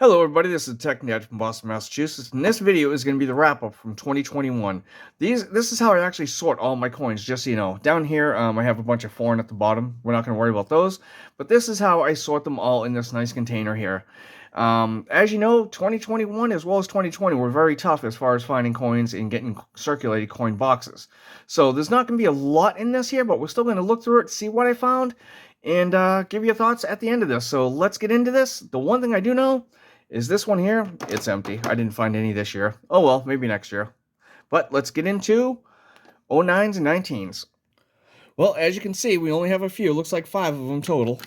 Hello everybody, this is Tech Ned from Boston, Massachusetts, and this video is going to be the wrap-up from 2021. This is how I actually sort all my coins, just so you know. Down here, I have a bunch of foreign at the bottom. We're not going to worry about those, but this is how I sort them all in this nice container here. As you know, 2021 as well as 2020 were very tough as far as finding coins and getting circulated coin boxes. So there's not going to be a lot in this here, but we're still going to look through it, see what I found, and give you thoughts at the end of this. So let's get into this. The one thing I do know is this one here. It's empty. I didn't find any this year. Oh well, maybe next year. But let's get into 09s and 19s. Well, as you can see, we only have a few. Looks like 5 of them total.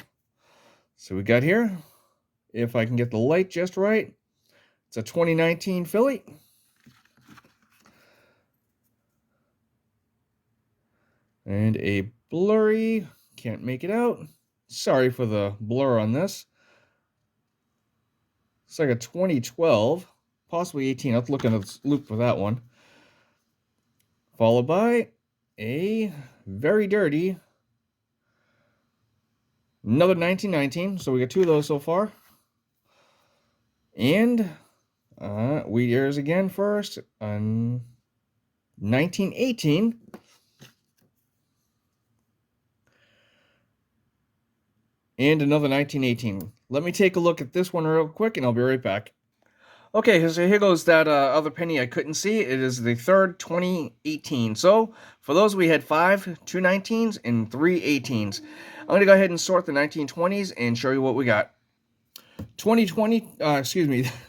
So we got here, if I can get the light just right, it's a 2019 Philly. And a blurry, can't make it out. Sorry for the blur on this. It's like a 2012, possibly 18. I'll have to look in the loop for that one. Followed by a very dirty, another 1919. So we got 2 of those so far. And wheat ears again first on 1918. And another 1918. Let me take a look at this one real quick, and I'll be right back. Okay, so here goes that other penny I couldn't see. It is the third 2018. So, for those, we had 5 2 19s and 3 18s. I'm going to go ahead and sort the 1920s and show you what we got. 2020, the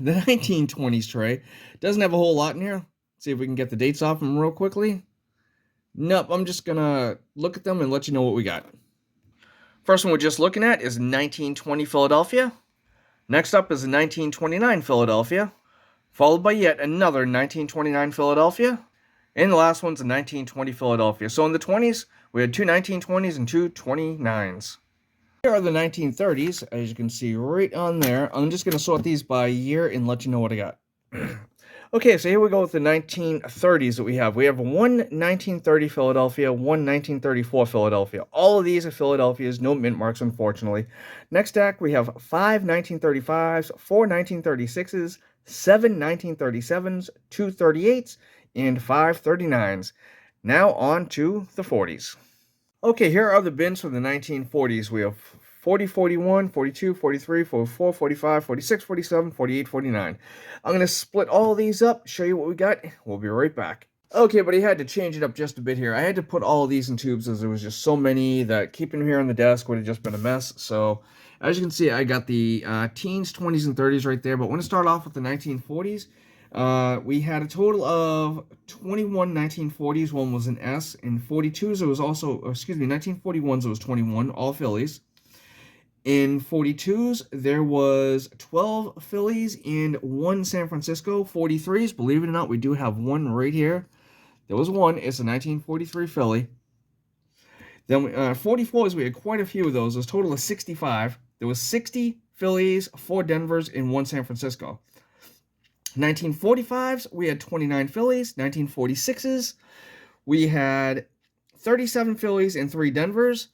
1920s tray doesn't have a whole lot in here. Let's see if we can get the dates off them real quickly. Nope, I'm just going to look at them and let you know what we got. First one we're just looking at is 1920 Philadelphia. Next up is 1929 Philadelphia, followed by yet another 1929 Philadelphia, and the last one's a 1920 Philadelphia. So in the 20s, we had 2 1920s and 2 29s. Here are the 1930s, as you can see right on there. I'm just going to sort these by year and let you know what I got. Okay, so here we go with the 1930s that we have. We have 1 1930 Philadelphia, 1 1934 Philadelphia. All of these are Philadelphias, no mint marks, unfortunately. Next stack, we have 5 1935s, 4 1936s, 7 1937s, 2 38s, and 5 39s. Now on to the 40s. Okay, here are the bins for the 1940s. We have 40, 41, 42, 43, 44, 45, 46, 47, 48, 49. I'm going to split all of these up, show you what we got. We'll be right back. Okay, but I had to change it up just a bit here. I had to put all of these in tubes as there was just so many that keeping them here on the desk would have just been a mess. So, as you can see, I got the teens, 20s, and 30s right there. But when I start off with the 1940s, we had a total of 21 1940s. One was an S. In 42s, it was also, 1941s, it was 21, all Phillies. In 42s, there was 12 Phillies and 1 San Francisco. 43s, believe it or not, we do have one right here. There was one. It's a 1943 Philly. Then 44s, we had quite a few of those. It was a total of 65. There was 60 Phillies, 4 Denvers, and 1 San Francisco. 1945s, we had 29 Phillies. 1946s, we had 37 Phillies and 3 Denvers.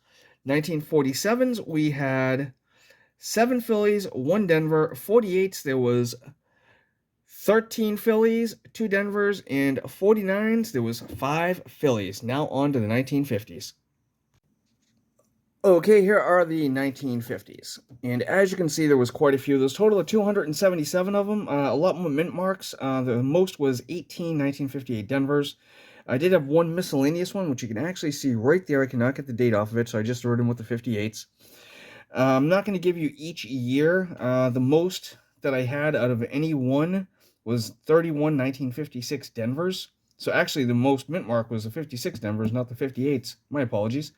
1947s, we had 7 Phillies, 1 Denver. 48s, there was 13 Phillies, 2 Denvers, and 49s, there was 5 Phillies. Now on to the 1950s. Okay, here are the 1950s. And as you can see, there was quite a few. There's a total of 277 of them. A lot more mint marks. The most was 18 1958 Denvers. I did have one miscellaneous one, which you can actually see right there. I cannot get the date off of it, so I just wrote in with the 58s. I'm not going to give you each year. The most that I had out of any one was 31 1956 Denvers. So actually, the most mint mark was the 56 Denvers, not the 58s. My apologies.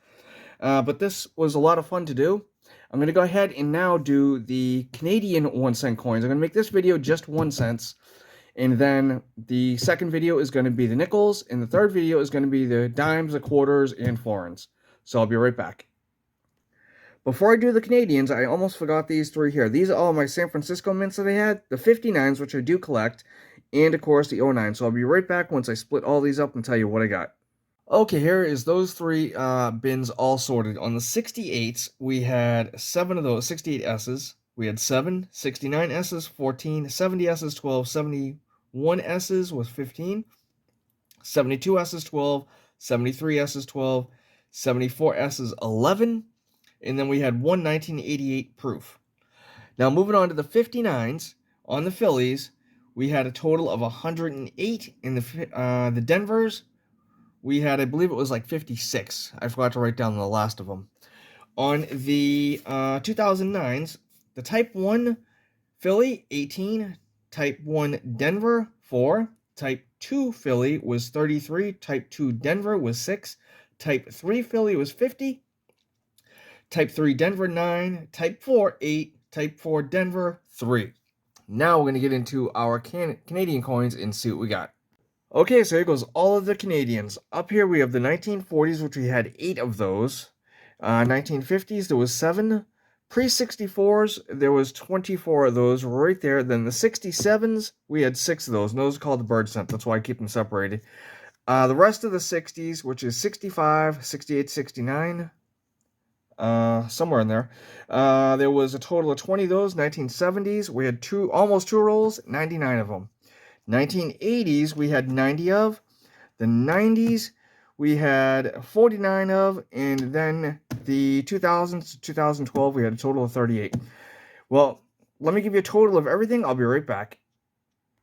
But this was a lot of fun to do. I'm going to go ahead and now do the Canadian 1-cent coins. I'm going to make this video just 1 cent. And then the second video is going to be the nickels, and the third video is going to be the dimes, the quarters, and florins. So I'll be right back. Before I do the Canadians, I almost forgot these 3 here. These are all my San Francisco mints that I had, the 59s, which I do collect, and of course the 09s. So I'll be right back once I split all these up and tell you what I got. Okay, here is those 3 bins all sorted. On the 68s, we had 7 of those, 68 S's. We had 7, 69 S's, 14, 70 S's, 12, 71 S's was 15, 72 S's, 12, 73 S's, 12, 74 S's, 11, and then we had one 1988 proof. Now moving on to the 59s, on the Phillies, we had a total of 108. In the Denvers, we had, I believe it was like 56. I forgot to write down the last of them. On the 2009s, the Type 1 Philly, 18. Type 1 Denver, 4. Type 2 Philly was 33. Type 2 Denver was 6. Type 3 Philly was 50. Type 3 Denver, 9. Type 4, 8. Type 4 Denver, 3. Now we're going to get into our Canadian coins and see what we got. Okay, so here goes all of the Canadians. Up here we have the 1940s, which we had 8 of those. 1950s, there was 7. Pre-64s, there was 24 of those right there. Then the 67s, we had 6 of those. And those are called the bird scent. That's why I keep them separated. The rest of the 60s, which is 65, 68, 69, somewhere in there. There was a total of 20 of those. 1970s, we had almost 2 rolls, 99 of them. 1980s, we had 90 of. The 90s, we had 49 of. And then the 2000s to 2012, we had a total of 38. Well, let me give you a total of everything. I'll be right back.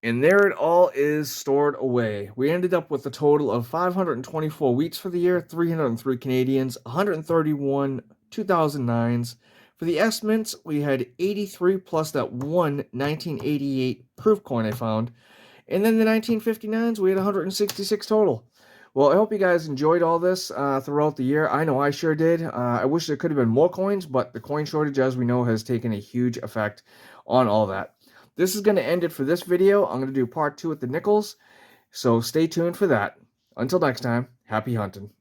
And there it all is stored away. We ended up with a total of 524 wheats for the year, 303 Canadians, 131 2009s. For the estimates, we had 83 plus that one 1988 proof coin I found. And then the 1959s, we had 166 total. Well, I hope you guys enjoyed all this throughout the year. I know I sure did. I wish there could have been more coins, but the coin shortage, as we know, has taken a huge effect on all that. This is going to end it for this video. I'm going to do part 2 with the nickels, so stay tuned for that. Until next time, happy hunting.